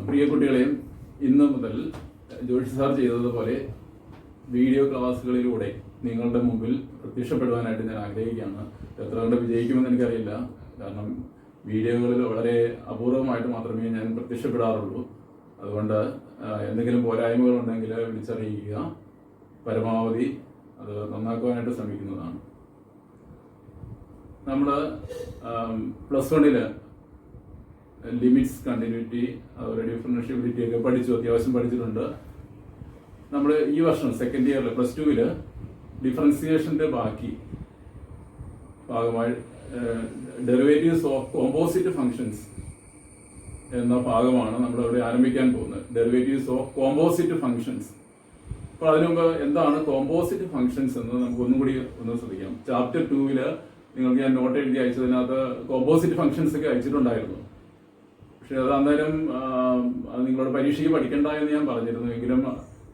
പ്രിയ കുട്ടികളെയും ഇന്ന് മുതൽ ജോഷി സാർ ചെയ്തതുപോലെ വീഡിയോ ക്ലാസ്സുകളിലൂടെ നിങ്ങളുടെ മുമ്പിൽ പ്രത്യക്ഷപ്പെടുവാനായിട്ട് ഞാൻ ആഗ്രഹിക്കുകയാണ്. എത്ര കണ്ട് വിജയിക്കുമെന്ന് എനിക്കറിയില്ല. കാരണം വീഡിയോകളിൽ വളരെ അപൂർവമായിട്ട് മാത്രമേ ഞാൻ പ്രത്യക്ഷപ്പെടാറുള്ളൂ. അതുകൊണ്ട് എന്തെങ്കിലും പോരായ്മകളുണ്ടെങ്കിൽ വിളിച്ചറിയിക്കുക. പരമാവധി അത് നന്നാക്കുവാനായിട്ട് ശ്രമിക്കുന്നതാണ്. നമ്മൾ +1 ലിമിറ്റ്സ്, കണ്ടിന്യൂറ്റി, അതുപോലെ ഡിഫറൻഷ്യബിലിറ്റി ഒക്കെ അത്യാവശ്യം പഠിച്ചിട്ടുണ്ട്. നമ്മൾ ഈ വർഷം സെക്കൻഡ് ഇയറിൽ +2 ഡിഫറൻസിയേഷന്റെ ബാക്കി ഭാഗമായി ഡെറിവേറ്റീവ്സ് ഓഫ് കോമ്പോസിറ്റ് ഫങ്ഷൻസ് എന്ന ഭാഗമാണ് നമ്മൾ ഇവിടെ ആരംഭിക്കാൻ പോകുന്നത്. Derivatives of composite functions. അപ്പോൾ അതിനു മുമ്പ് എന്താണ് കോമ്പോസിറ്റ് ഫങ്ഷൻസ് എന്ന് നമുക്ക് ഒന്നും കൂടി ഒന്ന് ശ്രദ്ധിക്കാം. ചാപ്റ്റർ 2 നിങ്ങൾക്ക് ഞാൻ നോട്ട് എഴുതി അയച്ചതിനകത്ത് കോമ്പോസിറ്റ് ഫങ്ഷൻസ് ഒക്കെ അയച്ചിട്ടുണ്ടായിരുന്നു. പക്ഷെ അത് അന്നേരം നിങ്ങളോട് പരീക്ഷയ്ക്ക് പഠിക്കണ്ട എന്ന് ഞാൻ പറഞ്ഞിരുന്നു. എങ്കിലും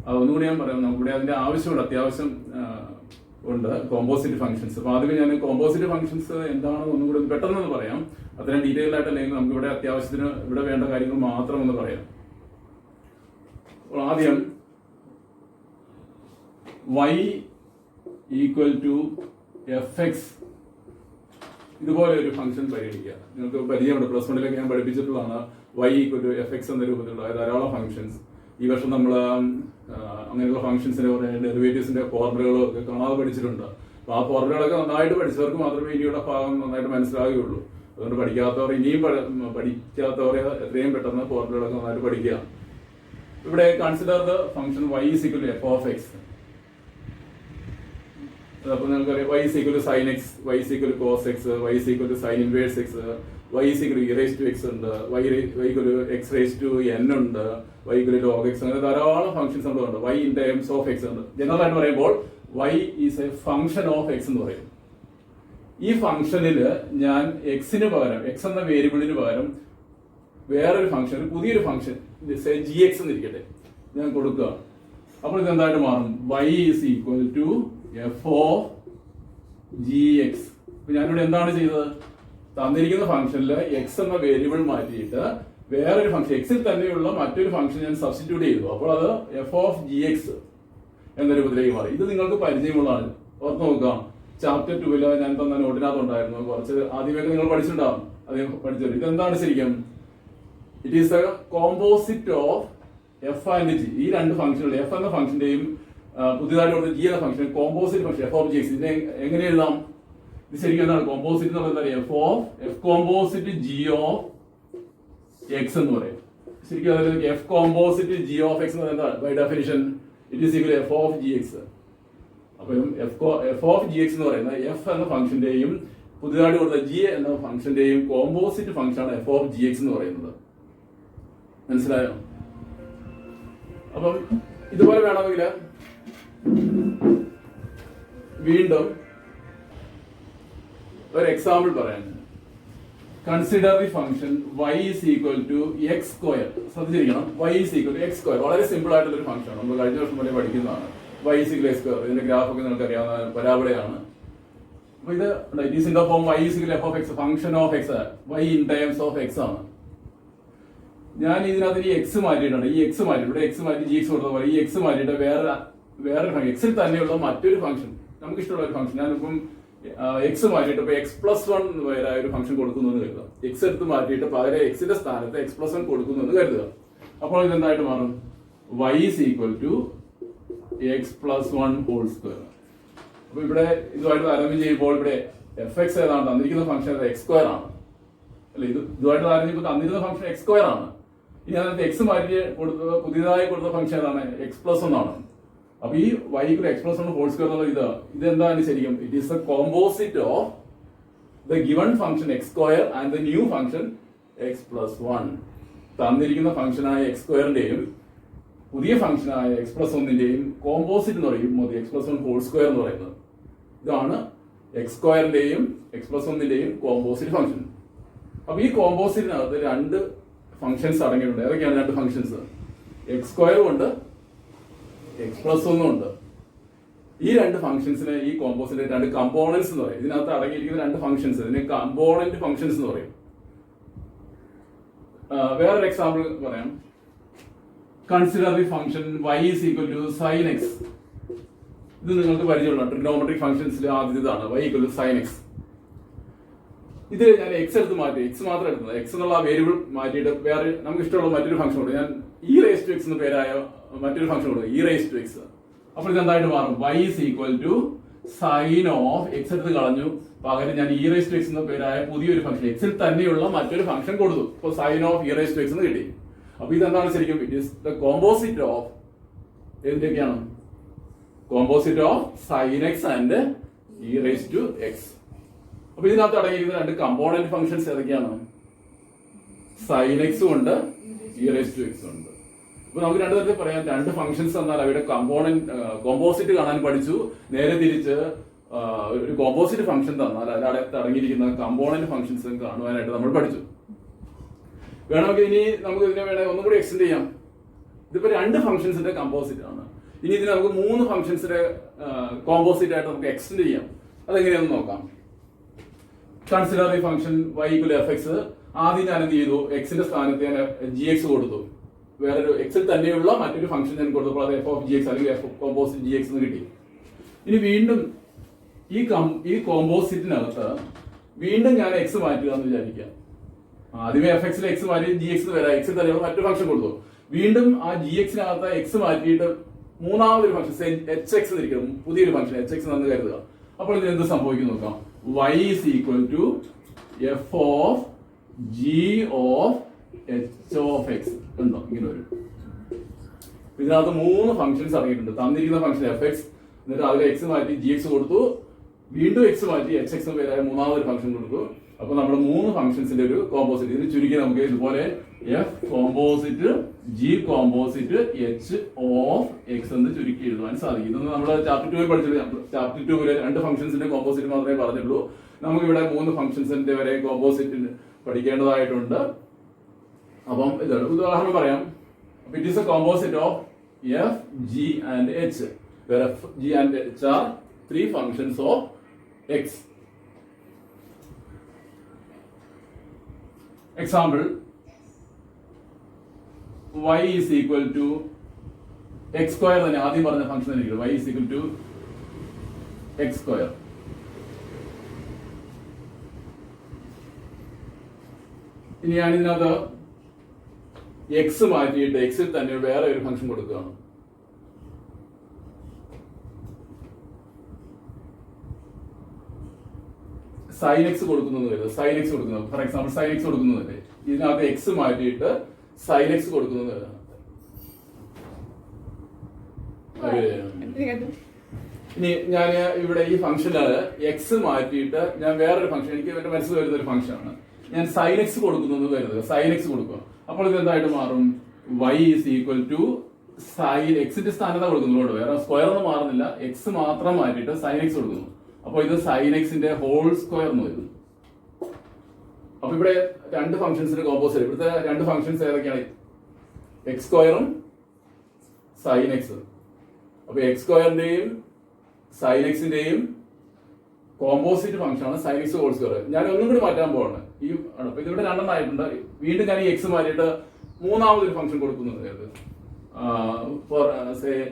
അതൊന്നുകൂടി ഞാൻ പറയാം. നമുക്കിവിടെ അതിന്റെ ആവശ്യമുണ്ട്, അത്യാവശ്യം ഉണ്ട് കോമ്പോസിറ്റ് ഫങ്ഷൻസ്. അപ്പോൾ ആദ്യം ഞാൻ കോമ്പോസിറ്റ് ഫങ്ഷൻസ് എന്താണെന്ന് ഒന്നും കൂടി പെട്ടെന്ന് പറയാം. അത്രയും ഡീറ്റെയിൽ ആയിട്ടല്ലെങ്കിൽ നമുക്ക് ഇവിടെ അത്യാവശ്യത്തിന് ഇവിടെ വേണ്ട കാര്യങ്ങൾ മാത്രം ഒന്ന് പറയാം. ആദ്യം y = fx ഇതുപോലെ ഒരു ഫംഗ്ഷൻ പരിഗണിക്കുക. നിങ്ങൾക്ക് പരിചയമുണ്ട്, +1 ഞാൻ പഠിപ്പിച്ചിട്ടുള്ളതാണ്. y = fx എന്ന രൂപത്തിലുള്ള ധാരാളം ഫംഗ്ഷൻസ്. ഈ വർഷം നമ്മൾ അങ്ങനെയുള്ള ഫംഗ്ഷൻസിന്റെ ഡെറിവേറ്റീവ്സിന്റെ ഫോർമുലകളും ഒക്കെ കാണാതെ പഠിച്ചിട്ടുണ്ട്. അപ്പോൾ ആ ഫോർമുലകളൊക്കെ നന്നായിട്ട് പഠിച്ചവർക്ക് മാത്രമേ ഇനിയുള്ള ഭാഗം നന്നായിട്ട് മനസ്സിലാകുകയുള്ളൂ. അതുകൊണ്ട് ഇനിയും പഠിക്കാത്തവർ എത്രയും പെട്ടെന്ന് ഫോർമുലകളൊക്കെ നന്നായിട്ട് പഠിക്കുക. ഇവിടെ consider the function y = f(x). അപ്പോൾ നിങ്ങൾക്കറിയാം y = sin x, y = cos x, y = sin inverse x, y = e(x) ഉണ്ട്, y = x(n) ഉണ്ട്, y = log x. അങ്ങനെ ധാരാളം ഫംഗ്ഷൻസ് നമ്മളുണ്ട്. y in terms of x ഉണ്ട്. ജനറൽ ആയിട്ട് പറയുമ്പോൾ y is a function of x എന്ന് പറയും. ഈ ഫംഗ്ഷനിൽ ഞാൻ എക്സിന് പകരം, x എന്ന വേരിയബിളിന് പകരം വേറൊരു ഫംഗ്ഷൻ, പുതിയൊരു ഫംഗ്ഷൻ gx എന്നിരിക്കട്ടെ, ഞാൻ കൊടുക്കുക. അപ്പോൾ ഇതെന്തായിട്ട് മാറും? y = f(gx). ഞാനിവിടെ എന്താണ് ചെയ്തത്? തന്നിരിക്കുന്ന ഫംഗ്ഷനിൽ എക്സ് എന്ന വേരിയബിൾ മാറ്റിയിട്ട് വേറൊരു ഫംഗ്ഷൻ, എക്സിൽ തന്നെയുള്ള മറ്റൊരു ഫംഗ്ഷൻ ഞാൻ സബ്സ്റ്റിറ്റ്യൂട്ട് ചെയ്തു. അപ്പോൾ അത് f(gx) എന്ന രൂപത്തിലേക്ക് മാറി. ഇത് നിങ്ങൾക്ക് പരിചയമുള്ളതാണ്. ഓർത്ത് നോക്കാം, ചാപ്റ്റർ 2 ഞാൻ തന്ന നോട്ടിനകത്ത് ഉണ്ടായിരുന്നു. കുറച്ച് ആദ്യമൊക്കെ നിങ്ങൾ പഠിച്ചിട്ടുണ്ടാവും. അദ്ദേഹം പഠിച്ചത് ഇതെന്താണ് ശരിക്കും? It is A composite of F and G. ഈ രണ്ട് ഫംഗ്ഷനുകൾ, എഫ് എന്ന ഫംഗ്ഷന്റെയും പുതിയതായിട്ട് കൊടുത്ത ജി എന്ന ഫംഗ്ഷൻ, കോമ്പോസിറ്റ് ഫംഗ്ഷൻ f(gx). ഇതിനെ എങ്ങനെ എഴുതാം? ഇത് ശരിക്കും എന്താണ് കോമ്പോസിറ്റ് എന്ന് പറയുന്നത്? f composite g of x എന്ന് പറയും. ശരിക്കും അതായത് f composite g of x എന്ന് പറയുന്നത് by definition it is equal f(gx). അപ്പം f(gx) എന്ന് പറയുന്നത് f എന്ന ഫംഗ്ഷന്റെയും പുതിയതായിട്ട് കൊടുത്ത g എന്ന ഫംഗ്ഷന്റെയും കോമ്പോസിറ്റ് ഫംഗ്ഷനാണ് f(gx) എന്ന് പറയുന്നത്. മനസ്സിലായോ? അപ്പം ഇതുപോലെ വേണമെങ്കിൽ വീണ്ടും ഒരു എക്സാമ്പിൾ പറയാൻ. Consider the function y = x². ശ്രദ്ധിച്ചിരിക്കണം, y = x². വളരെ സിമ്പിൾ ആയിട്ടുള്ള ഒരു ഫംഗ്ഷൻ ആണ്. നമ്മൾ കഴിഞ്ഞ വർഷം വരെ പഠിക്കുന്നതാണ്. y = x². ഇതിന്റെ ഗ്രാഫൊക്കെ നിങ്ങൾക്ക് അറിയാവുന്ന പരാബോളയാണ്. അപ്പൊ ഇത് it is in the form y = f(x), function of x, y in terms of x ആണ്. ഞാൻ ഇതിനകത്ത് ഈ x മാറ്റിയിട്ടുണ്ട്. ഈ x മാറ്റി, ഇവിടെ x മാറ്റി gx കൊടുത്ത പോലെ ഈ x മാറ്റിയിട്ട് വേറൊരു ഫംഗ്ഷൻ, എക്സിൽ തന്നെയുള്ള മറ്റൊരു ഫംഗ്ഷൻ, നമുക്ക് ഇഷ്ടമുള്ള ഒരു ഫംഗ്ഷൻ, ഞാനിപ്പം x മാറ്റിയിട്ട് ഇപ്പൊ x+1 എന്ന് പേരായ ഒരു ഫംഗ്ഷൻ കൊടുക്കുന്നു എന്ന് കരുതുക. x എടുത്ത് മാറ്റിയിട്ട് പകരം എക്സിന്റെ സ്ഥാനത്ത് x+1 കൊടുക്കുന്നു എന്ന് കരുതുക. അപ്പോൾ ഇതെന്തായിട്ട് മാറും? y = x+1². അപ്പൊ ഇവിടെ ഇതുമായിട്ട് താരതമ്യം ചെയ്യുമ്പോൾ ഇവിടെ fx ഏതാണ്? തന്നിരിക്കുന്ന ഫംഗ്ഷൻ x² ആണ് അല്ലെ? ഇതുമായിട്ട് താരതമ്യം ചെയ്യുമ്പോൾ തന്നിരുന്ന ഫംഗ്ഷൻ x² ആണ്. ഇനി അതിനകത്ത് x മാറ്റി കൊടുത്തത്, പുതിയതായി കൊടുത്ത ഫംഗ്ഷൻ ഏതാണ്? x+1 ആണ്. അപ്പൊ ഈ y = x+1² എന്നുള്ള ഇതെന്താണ് ശരിക്കും? It is A composite of the given function x² and the new function x+1. തന്നിരിക്കുന്ന ഫംഗ്ഷനായ x²ന്റെയും പുതിയ ഫംഗ്ഷനായ x+1ന്റെയും കോമ്പോസിറ്റ് എന്ന് പറയും x+1² എന്ന് പറയുന്നത്. ഇതാണ് x²ന്റെയും x+1ന്റെയും കോമ്പോസിറ്റ് ഫംഗ്ഷൻ. അപ്പൊ ഈ കോമ്പോസിറ്റിനകത്ത് രണ്ട് ഫംഗ്ഷൻസ് അടങ്ങിയിട്ടുണ്ട്. ഏതൊക്കെയാണ് രണ്ട് ഫംഗ്ഷൻസ്? x² ഉണ്ട്, x+1 ഉണ്ട്. ഈ രണ്ട് ഫംഗ്ഷൻസിന്, ഈ കോമ്പോസിറ്റ് രണ്ട് കമ്പോണൻസ് എന്ന് പറയും. ഇതിനകത്ത് അടങ്ങിയിരിക്കുന്ന രണ്ട് ഫംഗ്ഷൻസ്, ഇതിനെ കമ്പോണന്റ് ഫംഗ്ഷൻസ് എന്ന് പറയും. വേറൊരു എക്സാമ്പിൾ പറയാം. Consider the function y is equal to sin x. ഇത് നിങ്ങൾക്ക് പരിചയമുള്ള ട്രിഗണോമെട്രിക് ഫംഗ്ഷൻസിൽ ആദ്യത്തേതാണ് y equal to sin x. ഇത് ഞാൻ എക്സ് എടുത്ത് മാറ്റി, എക്സ് മാത്രം എടുത്തത്, എക്സ് എന്നുള്ള വേരിയബിൾ മാറ്റിയിട്ട് വേറെ നമുക്ക് ഇഷ്ടമുള്ള മറ്റൊരു ഫംഗ്ഷൻ കൊടുക്കും. ഞാൻ ഇ റേസ് ടു എക്സ് എന്ന് പേരായ മറ്റൊരു ഫംഗ്ഷൻ കൊടുക്കും, ഇ റേസ് ടു എക്സ്. അപ്പോൾ ഇത് എന്തായിട്ട് മാറും? y is equal to sin of x എടുത്ത് കളഞ്ഞു, പകരം ഞാൻ ഇ റേസ് ടു എക്സ് എന്ന പേരായ പുതിയൊരു ഫംഗ്ഷൻ എക്സിൽ തന്നെയുള്ള മറ്റൊരു ഫംഗ്ഷൻ കൊടുത്തു. അപ്പോൾ sine of e raise to x എന്ന് കിട്ടി. അപ്പൊ ഇതെന്താണ് ശരിക്കും? It is the composite of എന്തൊക്കെയാണ്? Composite of sine x and e raise to x. അപ്പൊ ഇതിനകത്ത് അടങ്ങിയിരിക്കുന്ന രണ്ട് കമ്പോണന്റ് ഫംഗ്ഷൻസ് ഏതൊക്കെയാണ്? സൈൻ എക്സും ഉണ്ട്, ഇ റേസ് ടു എക്സും ഉണ്ട്. അപ്പൊ നമുക്ക് രണ്ടു തരത്തിൽ പറയാം. രണ്ട് ഫംഗ്ഷൻസ് എന്നാൽ അവയുടെ കോമ്പോസിറ്റ് കാണാൻ പഠിച്ചു. നേരെ തിരിച്ച് ഒരു കോമ്പോസിറ്റ് ഫംഗ്ഷൻ തന്നാൽ അതിനകത്ത് അടങ്ങിയിരിക്കുന്ന കമ്പോണന്റ് ഫംഗ്ഷൻസ് കാണുവാനായിട്ട് നമ്മൾ പഠിച്ചു. വേണമെങ്കിൽ ഇനി നമുക്ക് ഇതിനെ വേണമെങ്കിൽ ഒന്നും കൂടി എക്സ്റ്റെൻഡ് ചെയ്യാം. ഇതിപ്പോ രണ്ട് ഫംഗ്ഷൻസിന്റെ കമ്പോസിറ്റ് ആണ്. ഇനി ഇതിന് നമുക്ക് മൂന്ന് ഫംഗ്ഷൻസിന്റെ കോമ്പോസിറ്റ് ആയിട്ട് നമുക്ക് എക്സ്റ്റെൻഡ് ചെയ്യാം. അതെങ്ങനെയാണെന്ന് നോക്കാം. Consider the function y equal to fx. ആദ്യം ഞാൻ എന്ത് ചെയ്തു? എക്സിന്റെ സ്ഥാനത്ത് ഞാൻ gx കൊടുത്തു. വേറൊരു എക്സിൽ തന്നെയുള്ള മറ്റൊരു ഫംഗ്ഷൻ ഞാൻ കൊടുത്തപ്പോൾ അത് f of gx അല്ലെങ്കിൽ f കോമ്പോസിറ്റ് gx എന്ന് കിട്ടി. ഇനി വീണ്ടും ഈ കോമ്പോസിറ്റിനകത്ത് വീണ്ടും ഞാൻ എക്സ് മാറ്റുക എന്ന് വിചാരിക്കാം. ആദ്യമേ എഫ് എക്സിൽ എക്സ് മാറ്റി ജി എക്സ് വരാം, എക്സിൽ തന്നെയുള്ള മറ്റൊരു ഫംഗ്ഷൻ കൊടുത്തു. വീണ്ടും ആ ജി എക്സിനകത്ത് എക്സ് മാറ്റിയിട്ട് മൂന്നാമതൊരു ഫംഗ്ഷൻ എച്ച് എക്സ് എന്നിരിക്കും, പുതിയൊരു ഫംഗ്ഷൻ എച്ച് എക്സ് എന്ന് കരുതുക. അപ്പോൾ ഇതിന് എന്ത് സംഭവിക്കും നോക്കാം. y is equal to f of g of h of x ഉണ്ടോ? ഇങ്ങനെ വരും. ഇതിനകത്ത് മൂന്ന് ഫംഗ്ഷൻസ് അടങ്ങിയിട്ടുണ്ട്. തന്നിരിക്കുന്ന ഫംഗ്ഷൻ എഫ് എക്സ്, എന്നിട്ട് അതിൽ എക്സ് മാറ്റി ജി എക്സ് കൊടുത്തു, വീണ്ടും എക്സ് മാറ്റി എച്ച് എക്സ് പേരായ മൂന്നാമതൊരു ഫംഗ്ഷൻ കൊടുത്തു. അപ്പൊ നമ്മൾ മൂന്ന് ഫംഗ്ഷൻസിന്റെ ഒരു കോമ്പോസിറ്റ്. ഇതിന് ചുരുക്കി നമുക്ക് ഇതുപോലെ F composite G composite H of X എന്ന് ചുരുക്കി എഴുതാൻ സാധിക്കും. ഇതൊന്നും നമ്മൾ ചാപ്റ്റർ 2 പഠിച്ചില്ല. ചാപ്റ്റർ 2 രണ്ട് ഫംഗ്ഷൻസിന്റെ കോമ്പോസിറ്റ് മാത്രമേ പറഞ്ഞുള്ളൂ. നമുക്ക് ഇവിടെ മൂന്ന് ഫംഗ്ഷൻസിന്റെ വരെ കോമ്പോസിറ്റ് പഠിക്കേണ്ടതായിട്ടുണ്ട്. അപ്പം ഇതാണ് ഉദാഹരണം പറയാം. It is A composite of F G and H, where f, g and h are three functions of x. Example, y is equal to x square തന്നെ ആദ്യം പറഞ്ഞ ഫംഗ്ഷൻ തന്നെ y is equal to x square. ഇനി ഞാൻ ഇതിനകത്ത് x മാറ്റിയിട്ട് എക്സിൽ തന്നെ വേറെ ഒരു ഫംഗ്ഷൻ കൊടുക്കുകയാണ്. സൈൻ എക്സ് കൊടുക്കുന്നത് സൈൻ എക്സ് കൊടുക്കുന്നത് ഫോർ എക്സാമ്പിൾ സൈൻ എക്സ് കൊടുക്കുന്നതല്ലേ, ഇതിനകത്ത് എക്സ് മാറ്റിയിട്ട് സൈൻ എക്സ് കൊടുക്കുന്നത്. ഇനി ഞാൻ ഇവിടെ ഈ ഫംഗ്ഷനില് എക്സ് മാറ്റിയിട്ട് ഞാൻ വേറൊരു ഫംഗ്ഷൻ, എനിക്ക് എന്റെ മനസ്സിൽ വരുന്ന ഒരു ഫംഗ്ഷൻ ആണ്, ഞാൻ സൈൻ എക്സ് കൊടുക്കുന്നത് വരുന്നത്, സൈൻ എക്സ് കൊടുക്കുക. അപ്പോൾ ഇത് എന്തായിട്ട് മാറും? y is equal to sine എക്സിന്റെ സ്ഥാനത്ത് കൊടുക്കുന്നുള്ളൂ, വേറെ സ്ക്വയർ ഒന്നും മാറുന്നില്ല, എക്സ് മാത്രം മാറ്റിയിട്ട് സൈൻ എക്സ് കൊടുക്കുന്നു. അപ്പൊ ഇത് സൈൻ എക്സിന്റെ ഹോൾ സ്ക്വയർ എന്ന് വരുന്നു. അപ്പൊ ഇവിടെ രണ്ട് ഫംഗ്ഷൻസിന്റെ കോമ്പോസിറ്റ്, ഇവിടുത്തെ രണ്ട് ഫംഗ്ഷൻസ് ഏതൊക്കെയാണ്? എക്സ് സ്ക്വയറും സൈൻ എക്സ്. അപ്പൊ എക്സ് സ്ക്വയറിന്റെയും സൈൻ എക്സിന്റെയും കോമ്പോസിറ്റ് ഫംഗ്ഷൻ ആണ് സൈൻ എക്സ് ഹോൾ സ്ക്വയർ. ഞാൻ ഒന്നും കൂടി മാറ്റാൻ പോവാണ്. ഈ അപ്പൊ ഇതിവിടെ രണ്ടെണ്ണം ആയിട്ടുണ്ട്. വീണ്ടും ഞാൻ ഈ എക്സ് മാറ്റിയിട്ട് മൂന്നാമതൊരു ഫംഗ്ഷൻ കൊടുക്കുന്നത്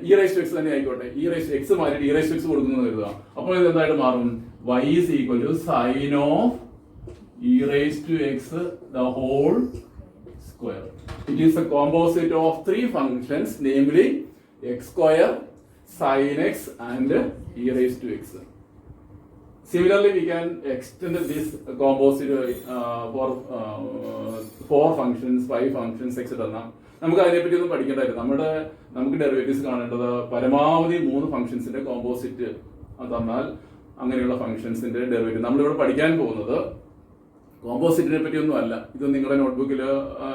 ഇ റൈസ് ടു എക്സ് തന്നെ ആയിക്കോട്ടെ, ഇ റൈസ് എക്സ് മാറ്റിയിട്ട് ഇ റൈസ് ടു എക്സ് കൊടുക്കുന്നത് കരുതുക. അപ്പോൾ ഇത് എന്തായിട്ട് മാറും? y is equal to sin of e raised to x the whole square. It is a composite of three functions, namely x square, sin x and e raised to x. Similarly, we can extend this composite for 4 functions, 5 functions, etc. നമുക്ക് അതിനെപ്പറ്റി ഒന്നും പഠിക്കേണ്ടായിരുന്നു. നമുക്ക് derivatives കാണേണ്ടത് പരമാവധി 3 ഫംഗ്ഷൻസിന്റെ composite തന്നാൽ അങ്ങനെയുള്ള ഫംഗ്ഷൻസിന്റെ derivative. നമ്മളിവിടെ പഠിക്കാൻ പോകുന്നത് കോമ്പോസിറ്റിനെ പറ്റി ഒന്നും അല്ല. ഇത് നിങ്ങളുടെ നോട്ട്ബുക്കിൽ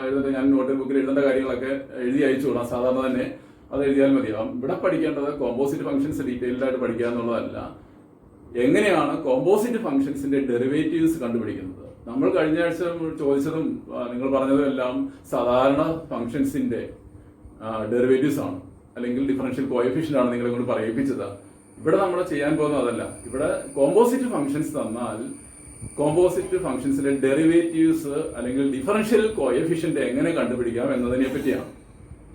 എഴുതേണ്ട, ഞാൻ നോട്ട്ബുക്കിൽ എഴുതേണ്ട കാര്യങ്ങളൊക്കെ എഴുതി അയച്ചു വിടാം. സാധാരണ തന്നെ അത് എഴുതിയാൽ മതിയാവും. ഇവിടെ പഠിക്കേണ്ടത് കോമ്പോസിറ്റ് ഫംഗ്ഷൻസ് ഡീറ്റെയിൽഡ് ആയിട്ട് പഠിക്കുക എന്നുള്ളതല്ല, എങ്ങനെയാണ് കോമ്പോസിറ്റ് ഫംഗ്ഷൻസിന്റെ ഡെറിവേറ്റീവ്സ് കണ്ടുപിടിക്കുന്നത്. നമ്മൾ കഴിഞ്ഞ ആഴ്ച ചോദിച്ചതും നിങ്ങൾ പറഞ്ഞതും എല്ലാം സാധാരണ ഫംഗ്ഷൻസിന്റെ ഡെറിവേറ്റീവ്സ് ആണ്, അല്ലെങ്കിൽ ഡിഫറൻഷ്യൽ കോഎഫിഷ്യന്റ് ആണ് നിങ്ങളെ കൊണ്ട് പറയിപ്പിച്ചത്. ഇവിടെ നമ്മൾ ചെയ്യാൻ പോകുന്നത് അതല്ല. ഇവിടെ കോമ്പോസിറ്റ് ഫംഗ്ഷൻസ് തന്നാൽ കോമ്പോസിറ്റ് ഫംഗ്ഷൻസിലെ ഡെറിവേറ്റീവ്സ് അല്ലെങ്കിൽ ഡിഫറൻഷ്യൽ കോഎഫിഷ്യന്റ് എങ്ങനെ കണ്ടുപിടിക്കാം എന്നതിനെ പറ്റിയാണ്.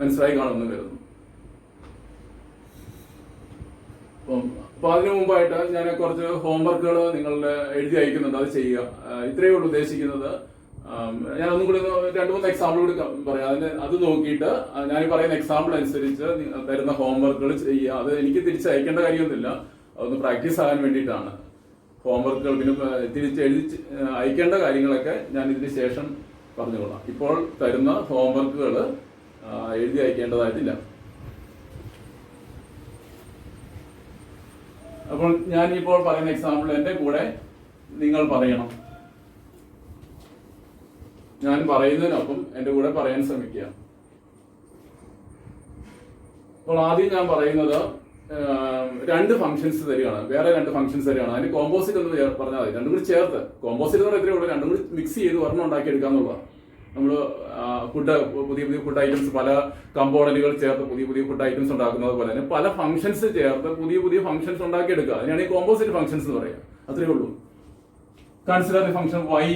മനസ്സിലായി കാണുമെന്ന് കരുതുന്നു. അപ്പൊ അതിനു മുമ്പായിട്ട് ഞാൻ കുറച്ച് ഹോംവർക്കുകൾ നിങ്ങളുടെ എഴുതി അയക്കുന്നുണ്ട്, അത് ചെയ്യുക. ഇത്രയേ ഉള്ളൂ ഉദ്ദേശിക്കുന്നത്. ഞാൻ ഒന്നും കൂടി 2-3 എക്സാമ്പിൾ കൂടി പറയാം. അത് നോക്കിയിട്ട് ഞാൻ ഈ പറയുന്ന എക്സാമ്പിൾ അനുസരിച്ച് തരുന്ന ഹോംവർക്കുകൾ ചെയ്യുക. അത് എനിക്ക് തിരിച്ചയക്കേണ്ട കാര്യമൊന്നുമില്ല, അതൊന്ന് പ്രാക്ടീസ് ആകാൻ വേണ്ടിയിട്ടാണ്. ഹോംവർക്കുകൾ പിന്നെ തിരിച്ചെഴുതി അയക്കേണ്ട കാര്യങ്ങളൊക്കെ ഞാൻ ഇതിന് ശേഷം പറഞ്ഞുകൊള്ളാം. ഇപ്പോൾ തരുന്ന ഹോംവർക്കുകൾ എഴുതി അയക്കേണ്ടതായിട്ടില്ല. അപ്പോൾ ഞാൻ ഇപ്പോൾ പറയുന്ന എക്സാമ്പിൾ എന്റെ കൂടെ നിങ്ങൾ പറയണം. ഞാൻ പറയുന്നതിനൊപ്പം എന്റെ കൂടെ പറയാൻ ശ്രമിക്കുക. അപ്പോൾ ആദ്യം ഞാൻ പറയുന്നത് 2 ഫംഗ്ഷൻസ് തരികയാണ്, വേറെ 2 ഫംഗ്ഷൻസ് തരികയാണ്. അതിന് കോമ്പോസിറ്റ് എന്ന് പറഞ്ഞാൽ മതി. രണ്ടും കൂടി ചേർത്ത്, കോമ്പോസിറ്റ് എന്ന് പറയുന്നത് ഉള്ളൂ, രണ്ടും കൂടി മിക്സ് ചെയ്ത് ഒരെണ്ണം ഉണ്ടാക്കി എടുക്കാന്നുള്ളതാണ്. നമ്മൾ പുതിയ ഫുഡ് ഐറ്റംസ്, പല കമ്പോണന്റുകൾ ചേർത്ത് പുതിയ ഫുഡ് ഐറ്റംസ് ഉണ്ടാക്കുന്നത് പോലെ തന്നെ പല ഫംഗ്ഷൻസ് ചേർത്ത് പുതിയ ഫംഗ്ഷൻസ് ഉണ്ടാക്കി എടുക്കുക. അതിനാണ് ഈ കോമ്പോസിറ്റ് ഫംഗ്ഷൻസ് എന്ന് പറയുക. അത്രയേ ഉള്ളൂ. Consider the function y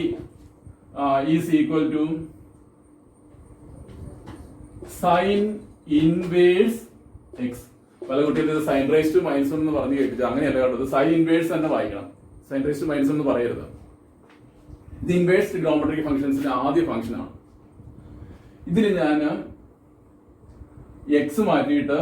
is equal to sine inverse x. പല കുട്ടികളും സൈൻ റേസ് ടു -1 എന്ന് പറഞ്ഞു കേട്ടിട്ട് അങ്ങനെയല്ല കേട്ടത്. സൈൻ ഇൻവേഴ്സ് തന്നെ വായിക്കണം, സൈൻ റേസ് ടു -1 എന്ന് പറയരുത്. ഇത് ഇൻവേഴ്സ് ട്രിഗണോമെട്രിക് ഫംഗ്ഷൻസിന്റെ ആദ്യ ഫംഗ്ഷനാണ്. ഇതിൽ ഞാൻ എക്സ് മാറ്റിയിട്ട്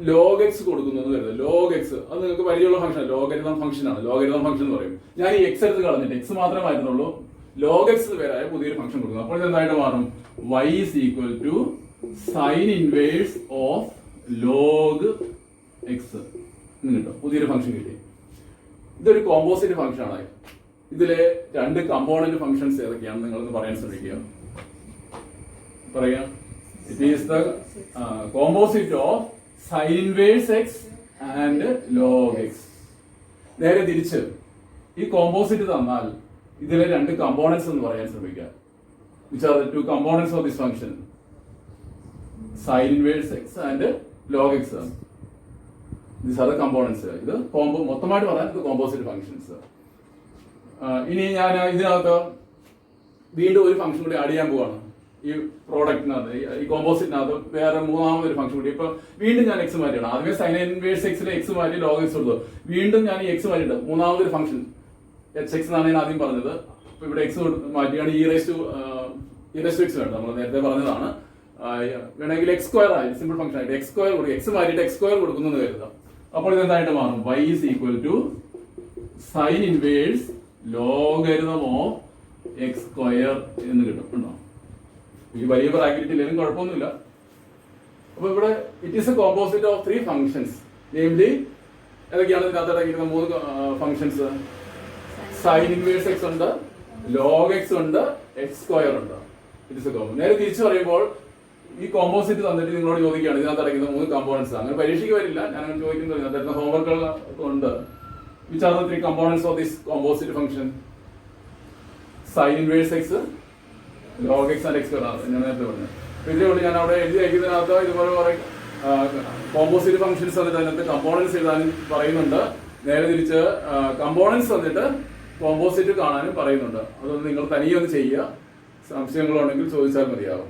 ലോഗ് എക്സ് കൊടുക്കുന്നു എന്ന് കരുതുക. ലോഗ് എക്സ് അത് നിങ്ങൾക്ക് പരിചയമുള്ള ഫംഗ്ഷൻ, ലോഗരിതം ഫംഗ്ഷനാണ്. ലോഗരിതം ഫംഗ്ഷൻ എന്ന് പറയും. ഞാൻ ഈ എക്സ് എടുത്ത് കളഞ്ഞിട്ട് എക്സ് മാത്രമേ മാറ്റുന്നുള്ളൂ, ലോഗ് എക്സ് പേരായ പുതിയൊരു ഫംഗ്ഷൻ കൊടുക്കുന്നു. അപ്പോൾ എന്തായിട്ട് മാറും? y is equal to sine inverse of log x എന്ന് കിട്ടും. പുതിയൊരു ഫംഗ്ഷൻ കിട്ടി. ഇതൊരു കോമ്പോസിറ്റ് ഫംഗ്ഷൻ ആണ്. ഇതിലെ 2 കമ്പോണന്റ് ഫംഗ്ഷൻസ് ഏതൊക്കെയാണ് നിങ്ങളൊന്ന് പറയാൻ ശ്രമിക്കുക. പറയാം. It is the composite of sign inverse X and log X. നേരെ തിരിച്ച് ഈ കോമ്പോസിറ്റ് തന്നാൽ ഇതിലെ 2 കമ്പോണന്റ്സ് എന്ന് പറയാൻ ശ്രമിക്കുക. which are the 2 components of this function, sin inverse x and log x. These are the components. ഇത് മൊത്തമായിട്ട് പറയാൻ ഇത് കോമ്പോസിറ്റ് ഫംഗ്ഷൻസ്. ഇനി ഞാൻ ഇതിനകത്ത് വീണ്ടും ഒരു ഫംഗ്ഷൻ കൂടി ആഡ് ചെയ്യാൻ പോവാണ്. ഈ പ്രോഡക്റ്റിനകത്ത്, ഈ കോമ്പോസിറ്റിനകത്ത് വേറെ 3ാമതൊരു ഫംഗ്ഷൻ കൂടി. ഇപ്പൊ വീണ്ടും ഞാൻ എക്സ് മാറ്റിയാണ്. ആദ്യമേ സൈൻ ഇൻവേഴ്സ് എക്സിലെ എക്സ് മാറ്റി ലോഗ് എക്സ് കൊടുത്തു. വീണ്ടും ഞാൻ ഈ എക്സ് മാറ്റിയിട്ട് 3ാമതൊരു ഫംഗ്ഷൻ എച്ച് എക്സ് എന്നാണ് ഞാൻ ആദ്യം പറഞ്ഞത്. അപ്പൊ ഇവിടെ എക്സ് മാറ്റിയാണ് ഇ റേസ് ടു എക്സ് വേണ്ട, നമ്മൾ നേരത്തെ പറഞ്ഞതാണ്. വേണമെങ്കിൽ എക്സ് സ്ക്വയർ ആയി സിമ്പിൾ ഫംഗ്ഷൻ ആയിട്ട് എക്സ് സ്ക്വയർ കൊടുക്കും. എക്സ് മാറ്റിയിട്ട് എക്സ് സ്ക്വയർ കൊടുക്കുന്നു എന്ന് കരുതാം. അപ്പോൾ ഇതെന്തായിട്ട് മാറും? y is equal to sine inverse logarithm of x square എന്ന് കിട്ടും. ഉണ്ടോ? ഈ വലിയ ബ്രാക്കറ്റ് ഇല്ലെങ്കിലും കുഴപ്പമൊന്നുമില്ല. അപ്പൊ ഇവിടെ it is A composite of 3 functions. Namely ഏതൊക്കെയാണ് ഇതിനകത്ത് അടങ്ങിയിരിക്കുന്ന 3 ഫംഗ്ഷൻസ്? സൈൻ ഇൻവേഴ്സ് എക്സ് ഉണ്ട്, ലോഗ് എക്സ് ഉണ്ട്, എക്സ് സ്ക്വയർ ഉണ്ട്. It is A combo. നേരെ തിരിച്ചു പറയുമ്പോൾ ഈ കോമ്പോസിറ്റ് തന്നിട്ട് നിങ്ങളോട് ചോദിക്കുകയാണ് ഇതിനകത്ത് അടങ്ങുന്ന 3 കമ്പോണൻസ്. അങ്ങനെ പരീക്ഷയ്ക്ക് വരില്ല, ഞാൻ അങ്ങനെ ചോദിക്കുന്നത് ഇതിനകത്ത് ഹോംവർക്കുകൾ ഉണ്ട്. Which are the 3 components of this composite function? Sign inverse X, log X and X square ആണ് ഞാൻ നേരത്തെ പറഞ്ഞത്. ഇതിലൂടെ ഞാൻ അവിടെ എഴുതി അയക്കുന്നതിനകത്ത് ഇതുപോലെ കുറെ കോമ്പോസിറ്റ് ഫംഗ്ഷൻസ് തന്നിട്ട് അതിനകത്ത് കമ്പോണൻസ് എഴുതാനും പറയുന്നുണ്ട്. നേരെ തിരിച്ച് കമ്പോണൻസ് തന്നിട്ട് കോമ്പോസിറ്റ് കാണാനും പറയുന്നുണ്ട്. അതൊന്ന് നിങ്ങൾ തനിയെ ഒന്ന് ചെയ്യുക. സംശയങ്ങളുണ്ടെങ്കിൽ ചോദിച്ചാൽ മതിയാവും.